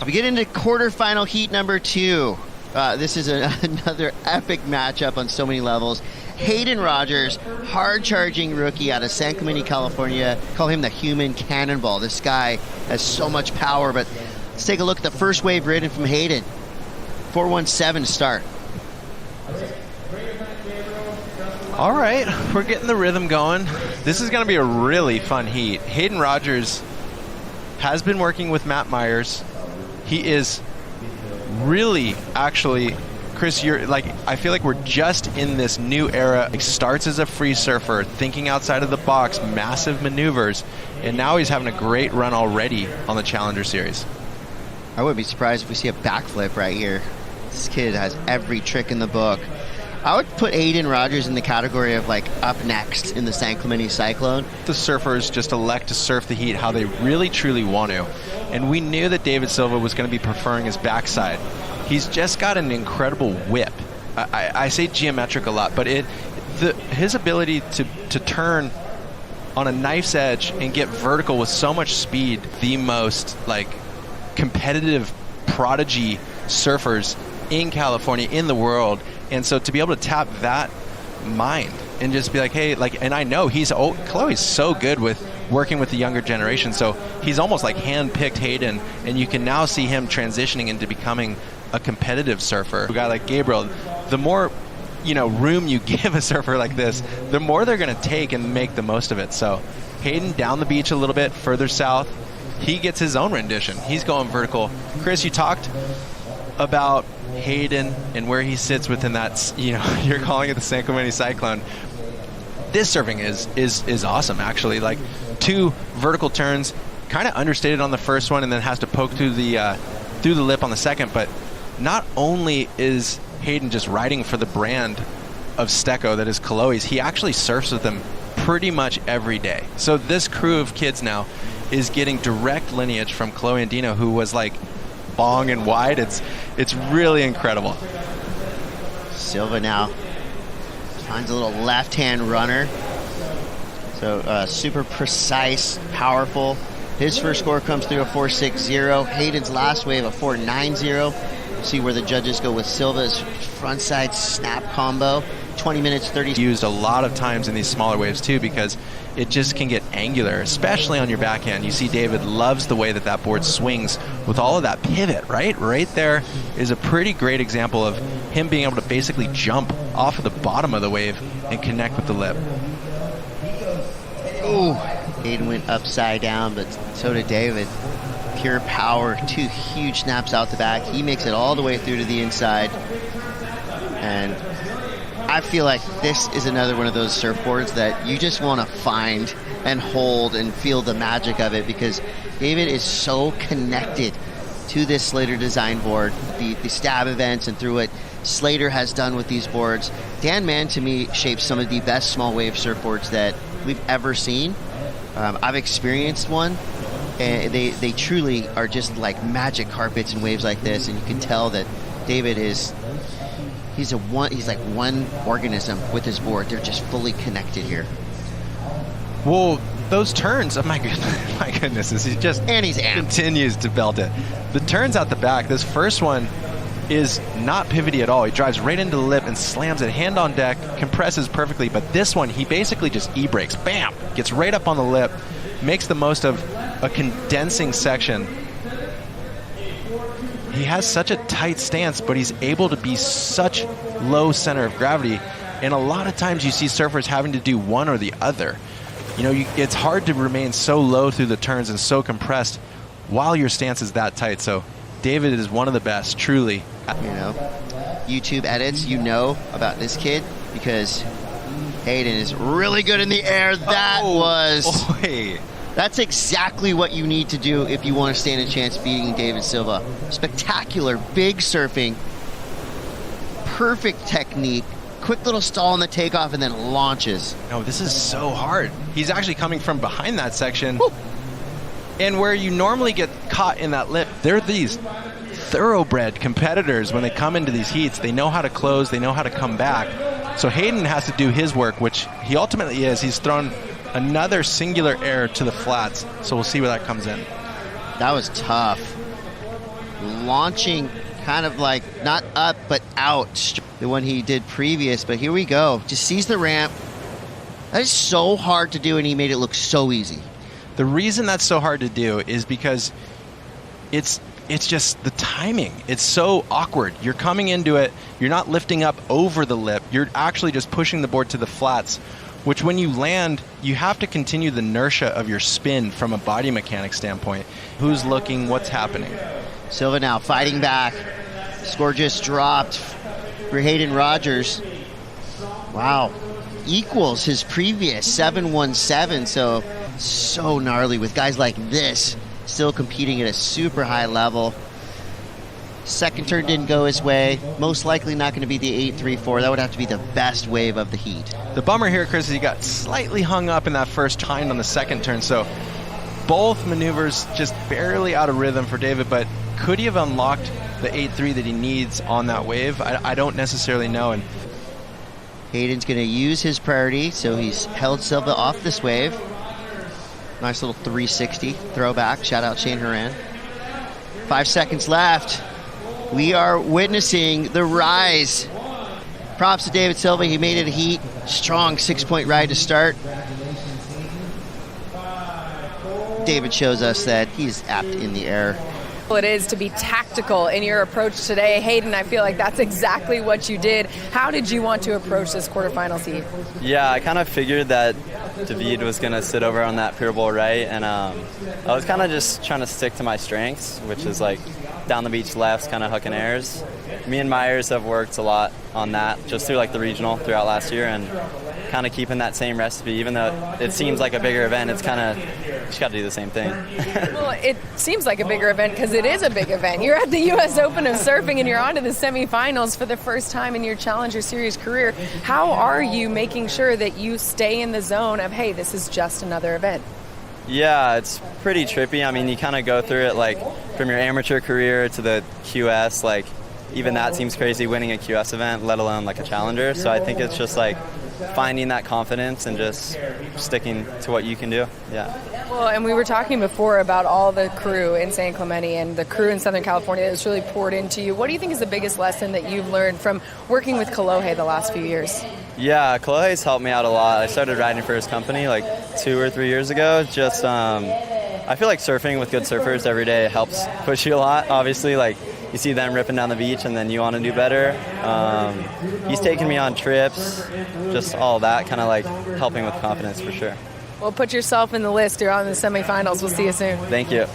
We get into quarterfinal heat number 2. This is another epic matchup on so many levels. Hayden Rodgers, hard-charging rookie out of San Clemente, California. Call him the human cannonball. This guy has so much power, but let's take a look at the first wave ridden from Hayden. 417 to start. All right, we're getting the rhythm going. This is going to be a really fun heat. Hayden Rodgers has been working with Matt Myers. He is really, actually, Chris, I feel like we're just in this new era. He starts as a free surfer, thinking outside of the box, massive maneuvers, and now he's having a great run already on the Challenger Series. I wouldn't be surprised if we see a backflip right here. This kid has every trick in the book. I would put Hayden Rodgers in the category of like up next in the San Clemente Cyclone. The surfers just elect to surf the heat how they really truly want to. And we knew that Deivid Silva was going to be preferring his backside. He's just got an incredible whip. I say geometric a lot, but his ability to turn on a knife's edge and get vertical with so much speed, the most like competitive prodigy surfers in California, in the world. And so to be able to tap that mind and just be like, hey, like, and I know Chloe's so good with working with the younger generation, so he's almost like hand-picked Hayden, and you can now see him transitioning into becoming a competitive surfer. A guy like Gabriel, the more room you give a surfer like this, the more they're going to take and make the most of it. So Hayden down the beach a little bit further south, he gets his own rendition. He's going vertical. Chris, you talked about Hayden and where he sits within that, you're calling it the San Clemente Cyclone. This surfing is awesome, actually. Like 2 vertical turns, kind of understated on the first one, and then has to poke through the lip on the second. But not only is Hayden just riding for the brand of Stecco that is Chloe's, he actually surfs with them pretty much every day. So this crew of kids now is getting direct lineage from Chloe and Dino, who was like long and wide. It's really incredible. Silva now finds a little left-hand runner. So super precise, powerful. His first score comes through a 4.60. Hayden's last wave a 4.90. See where the judges go with Silva's frontside snap combo. 20 minutes 30. Used a lot of times in these smaller waves too, because it just can get angular, especially on your backhand. You see Deivid loves the way that board swings with all of that pivot, right? Right there is a pretty great example of him being able to basically jump off of the bottom of the wave and connect with the lip. Ooh, Hayden went upside down, but so did Deivid. Pure power, 2 huge snaps out the back. He makes it all the way through to the inside. And I feel like this is another one of those surfboards that you just want to find and hold and feel the magic of it, because Deivid is so connected to this Slater design board, the stab events and through what Slater has done with these boards. Dan Mann, to me, shapes some of the best small wave surfboards that we've ever seen. I've experienced one, and they truly are just like magic carpets and waves like this, and you can tell that Deivid is... He's like one organism with his board. They're just fully connected here. Well, those turns, oh my goodness, he just continues to belt it. The turns out the back, this first one is not pivoty at all. He drives right into the lip and slams it hand on deck, compresses perfectly. But this one, he basically just e-brakes, bam, gets right up on the lip, makes the most of a condensing section. He has such a tight stance, but he's able to be such low center of gravity. And a lot of times you see surfers having to do one or the other. It's hard to remain so low through the turns and so compressed while your stance is that tight. So Deivid is one of the best, truly. YouTube edits, about this kid, because Hayden is really good in the air. That's exactly what you need to do if you want to stand a chance beating Deivid Silva. Spectacular, big surfing, perfect technique, quick little stall on the takeoff, and then launches. No, this is so hard. He's actually coming from behind that section. Woo! And where you normally get caught in that lip, they're these thoroughbred competitors. When they come into these heats, they know how to close, they know how to come back. So Hayden has to do his work, which he ultimately is. He's thrown another singular air to the flats, so we'll see where that comes in. That was tough. launching kind of like not up but out, the one he did previous. But here we go. Just sees the ramp. That is so hard to do, and he made it look so easy. The reason that's so hard to do is because it's just the timing. It's so awkward. You're coming into it, you're not lifting up over the lip, you're actually just pushing the board to the flats, which when you land, you have to continue the inertia of your spin from a body mechanic standpoint. Who's looking, what's happening? Silva now fighting back. Score just dropped for Hayden Rodgers. Wow. Equals his previous 7-1-7, so gnarly with guys like this still competing at a super high level. Second turn didn't go his way. Most likely not going to be the 8-3-4. That would have to be the best wave of the heat. The bummer here, Chris, is he got slightly hung up in that first time on the second turn, so both maneuvers just barely out of rhythm for Deivid, but could he have unlocked the 8-3 that he needs on that wave? I don't necessarily know. And Hayden's going to use his priority, so he's held Silva off this wave. Nice little 360 throwback. Shout out Shane Horan. 5 seconds left. We are witnessing the rise. Props to Deivid Silva. He made it a heat. Strong 6-point ride to start. Deivid shows us that he's apt in the air. It is to be tactical in your approach today. Hayden, I feel like that's exactly what you did. How did you want to approach this quarterfinals heat? Yeah, I kind of figured that Deivid was going to sit over on that pier bowl right, and I was kind of just trying to stick to my strengths, which is like down the beach lefts, kind of hooking airs. Me and Myers have worked a lot on that just through like the regional throughout last year, and kind of keeping that same recipe. Even though it seems like a bigger event, it's kind of, you just got to do the same thing. Well, it seems like a bigger event because it is a big event. You're at the U.S. Open of Surfing and you're on to the semifinals for the first time in your Challenger Series career. How are you making sure that you stay in the zone of, hey, this is just another event? Yeah, it's pretty trippy. I mean, you kind of go through it like from your amateur career to the QS, like even that seems crazy winning a QS event, let alone like a Challenger. So I think it's just like finding that confidence and just sticking to what you can do. Yeah. Well, and we were talking before about all the crew in San Clemente and the crew in Southern California that's really poured into you. What do you think is the biggest lesson that you've learned from working with Kolohe the last few years? Yeah, Kolohe's helped me out a lot. I started riding for his company like 2 or 3 years ago. Just I feel like surfing with good surfers every day helps push you a lot. Obviously, like you see them ripping down the beach and then you want to do better. He's taken me on trips, just all that, kind of like helping with confidence for sure. Well, put yourself in the list. You're on the semifinals. We'll see you soon. Thank you.